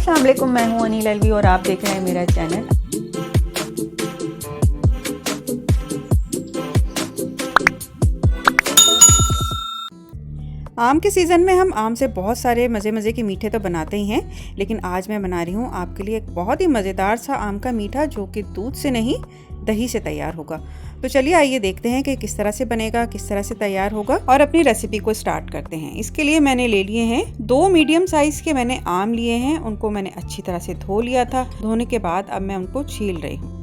अस्सलाम वालेकुम, मैं हूँ अनील अलवी और आप देख रहे हैं मेरा चैनल। आम के सीज़न में हम आम से बहुत सारे मज़े के मीठे तो बनाते ही हैं, लेकिन आज मैं बना रही हूँ आपके लिए एक बहुत ही मज़ेदार सा आम का मीठा जो कि दूध से नहीं दही से तैयार होगा। तो चलिए आइए देखते हैं कि किस तरह से बनेगा, किस तरह से तैयार होगा और अपनी रेसिपी को स्टार्ट करते हैं। इसके लिए मैंने ले लिए हैं 2 मीडियम साइज़ के मैंने आम लिए हैं। उनको मैंने अच्छी तरह से धो लिया था। धोने के बाद अब मैं उनको छील रही हूँ।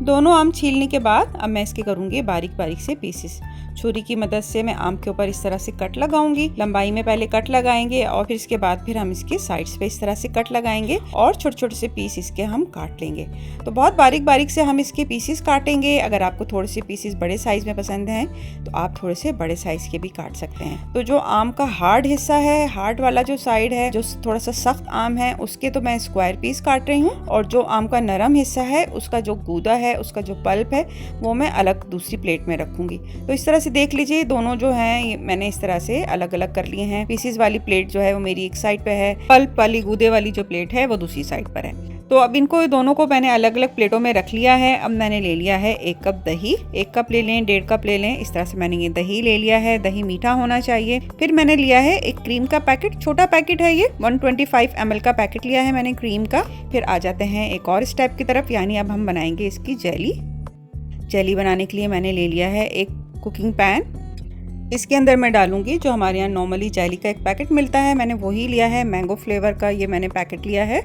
दोनों आम छीलने के बाद अब मैं इसके करूँगी बारीक से पीसेस। छुरी की मदद से मैं आम के ऊपर इस तरह से कट लगाऊंगी। लंबाई में पहले कट लगाएंगे और फिर इसके बाद फिर हम इसके साइड्स पे इस तरह से कट लगाएंगे और छोटे छोटे से पीस इसके हम काट लेंगे। तो बहुत बारीक से हम इसके पीसेस काटेंगे। अगर आपको थोड़े से पीसेस बड़े साइज में पसंद हैं तो आप थोड़े से बड़े साइज के भी काट सकते हैं। तो जो आम का हार्ड हिस्सा है, हार्ड वाला जो साइड है, जो थोड़ा सा सख्त आम है, उसके तो मैं स्क्वायर पीस काट रही हूँ और जो आम का नरम हिस्सा है, उसका जो गूदा है, उसका जो पल्प है, वो मैं अलग दूसरी प्लेट में रखूंगी। तो इस तरह से देख लीजिए दोनों जो हैं मैंने इस तरह से अलग अलग कर लिए हैं। पीसेस वाली प्लेट जो है वो मेरी एक साइड पे है, पल्प वाली गूदे वाली जो प्लेट है वो दूसरी साइड पर है। तो अब इनको दोनों को मैंने अलग अलग प्लेटों में रख लिया है। अब मैंने ले लिया है 1 कप दही। 1 कप ले लें, 1.5 कप ले लें, इस तरह से मैंने ये दही ले लिया है। दही मीठा होना चाहिए। फिर मैंने लिया है एक क्रीम का पैकेट, छोटा पैकेट है ये, 125 ml का पैकेट लिया है मैंने क्रीम का। फिर आ जाते हैं एक और स्टेप की तरफ, यानी अब हम बनाएंगे इसकी जेली। जेली बनाने के लिए मैंने ले लिया है एक कुकिंग पैन। इसके अंदर मैं डालूंगी जो हमारे यहाँ नॉर्मली जेली का एक पैकेट मिलता है, मैंने वही लिया है। मैंगो फ्लेवर का ये मैंने पैकेट लिया है।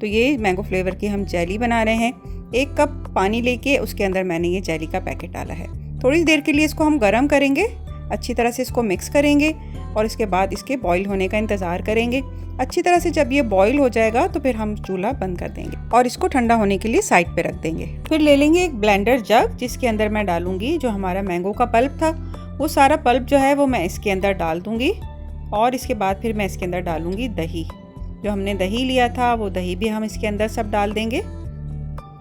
तो ये मैंगो फ्लेवर की हम जेली बना रहे हैं। 1 कप पानी लेके उसके अंदर मैंने ये जेली का पैकेट डाला है। थोड़ी देर के लिए इसको हम गर्म करेंगे, अच्छी तरह से इसको मिक्स करेंगे और इसके बाद इसके बॉईल होने का इंतज़ार करेंगे। अच्छी तरह से जब ये बॉईल हो जाएगा तो फिर हम चूल्हा बंद कर देंगे और इसको ठंडा होने के लिए साइड पे रख देंगे। फिर ले लेंगे एक ब्लेंडर जग, जिसके अंदर मैं डालूंगी जो हमारा मैंगो का पल्प था, वो सारा पल्प जो है वो मैं इसके अंदर डाल दूंगी और इसके बाद फिर मैं इसके अंदर डालूंगी दही। जो हमने दही लिया था वो दही भी हम इसके अंदर सब डाल देंगे।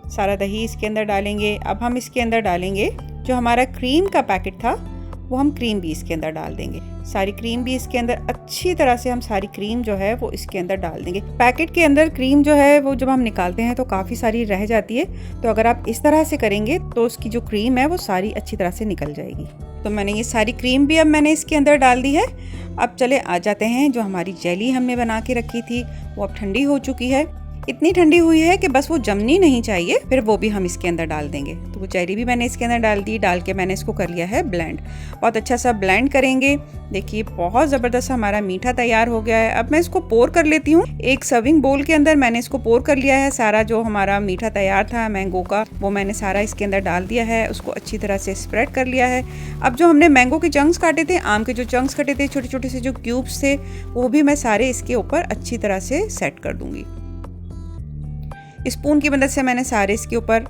सारा दही इसके अंदर डालेंगे। अब हम इसके अंदर डालेंगे जो हमारा क्रीम का पैकेट था, वो हम क्रीम भी इसके अंदर डाल देंगे। सारी क्रीम भी इसके अंदर अच्छी तरह से हम सारी क्रीम जो है वो इसके अंदर डाल देंगे। पैकेट के अंदर क्रीम जो है वो जब हम निकालते हैं तो काफ़ी सारी रह जाती है, तो अगर आप इस तरह से करेंगे तो उसकी जो क्रीम है वो सारी अच्छी तरह से निकल जाएगी। तो मैंने ये सारी क्रीम भी अब मैंने इसके अंदर डाल दी है। अब चले आ जाते हैं जो हमारी जेली हमने बना के रखी थी वो अब ठंडी हो चुकी है। इतनी ठंडी हुई है कि बस वो जमनी नहीं चाहिए, फिर वो भी हम इसके अंदर डाल देंगे। तो वो जेली भी मैंने इसके अंदर डाल दी। डाल के मैंने इसको कर लिया है ब्लेंड। बहुत अच्छा सा ब्लेंड करेंगे। देखिए बहुत ज़बरदस्त हमारा मीठा तैयार हो गया है। अब मैं इसको पोर कर लेती हूँ। एक सर्विंग बोल के अंदर मैंने इसको पोर कर लिया है। सारा जो हमारा मीठा तैयार था मैंगो का, वो मैंने सारा इसके अंदर डाल दिया है। उसको अच्छी तरह से स्प्रेड कर लिया है। अब जो हमने मैंगो के चंक्स काटे थे, आम के जो चंक्स कटे थे, छोटे छोटे से जो क्यूब्स थे, वो भी मैं सारे इसके ऊपर अच्छी तरह से सेट कर दूंगी। स्पून की मदद से मैंने सारे इसके ऊपर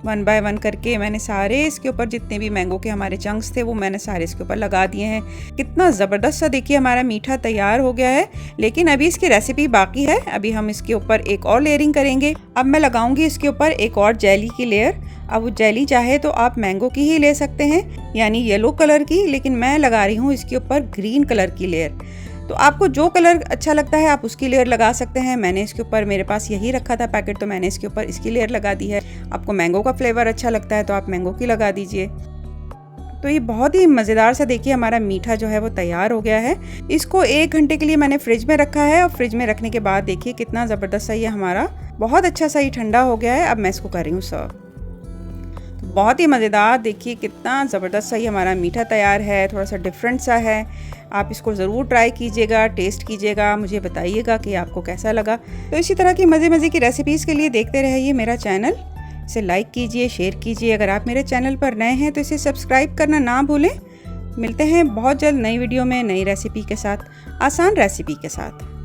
1 बाय 1 करके मैंने सारे इसके ऊपर जितने भी मैंगो के हमारे चंक्स थे वो मैंने सारे इसके ऊपर लगा दिए हैं। कितना ज़बरदस्त सा देखिए हमारा मीठा तैयार हो गया है। लेकिन अभी इसकी रेसिपी बाकी है। अभी हम इसके ऊपर एक और लेयरिंग करेंगे। अब मैं लगाऊंगी इसके ऊपर एक और जेली की लेयर। अब वो जेली चाहे तो आप मैंगो की ही ले सकते हैं, यानी येलो कलर की, लेकिन मैं लगा रही हूँ इसके ऊपर ग्रीन कलर की लेयर। तो आपको जो कलर अच्छा लगता है आप उसकी लेयर लगा सकते हैं। मैंने इसके ऊपर, मेरे पास यही रखा था पैकेट, तो मैंने इसके ऊपर इसकी लेयर लगा दी है। आपको मैंगो का फ्लेवर अच्छा लगता है तो आप मैंगो की लगा दीजिए। तो ये बहुत ही मज़ेदार सा देखिए हमारा मीठा जो है वो तैयार हो गया है। इसको 1 घंटे के लिए मैंने फ्रिज में रखा है और फ्रिज में रखने के बाद देखिए कितना ज़बरदस्त सा ये हमारा बहुत अच्छा सा ये ठंडा हो गया है। अब मैं इसको कर रही हूँ सर्व। बहुत ही मज़ेदार, देखिए कितना ज़बरदस्त सा ये हमारा मीठा तैयार है। थोड़ा सा डिफरेंट सा है। आप इसको ज़रूर ट्राई कीजिएगा, टेस्ट कीजिएगा, मुझे बताइएगा कि आपको कैसा लगा। तो इसी तरह की मज़े की रेसिपीज़ के लिए देखते रहिए मेरा चैनल। इसे लाइक कीजिए, शेयर कीजिए। अगर आप मेरे चैनल पर नए हैं तो इसे सब्सक्राइब करना ना भूलें। मिलते हैं बहुत जल्द नई वीडियो में नई रेसिपी के साथ, आसान रेसिपी के साथ।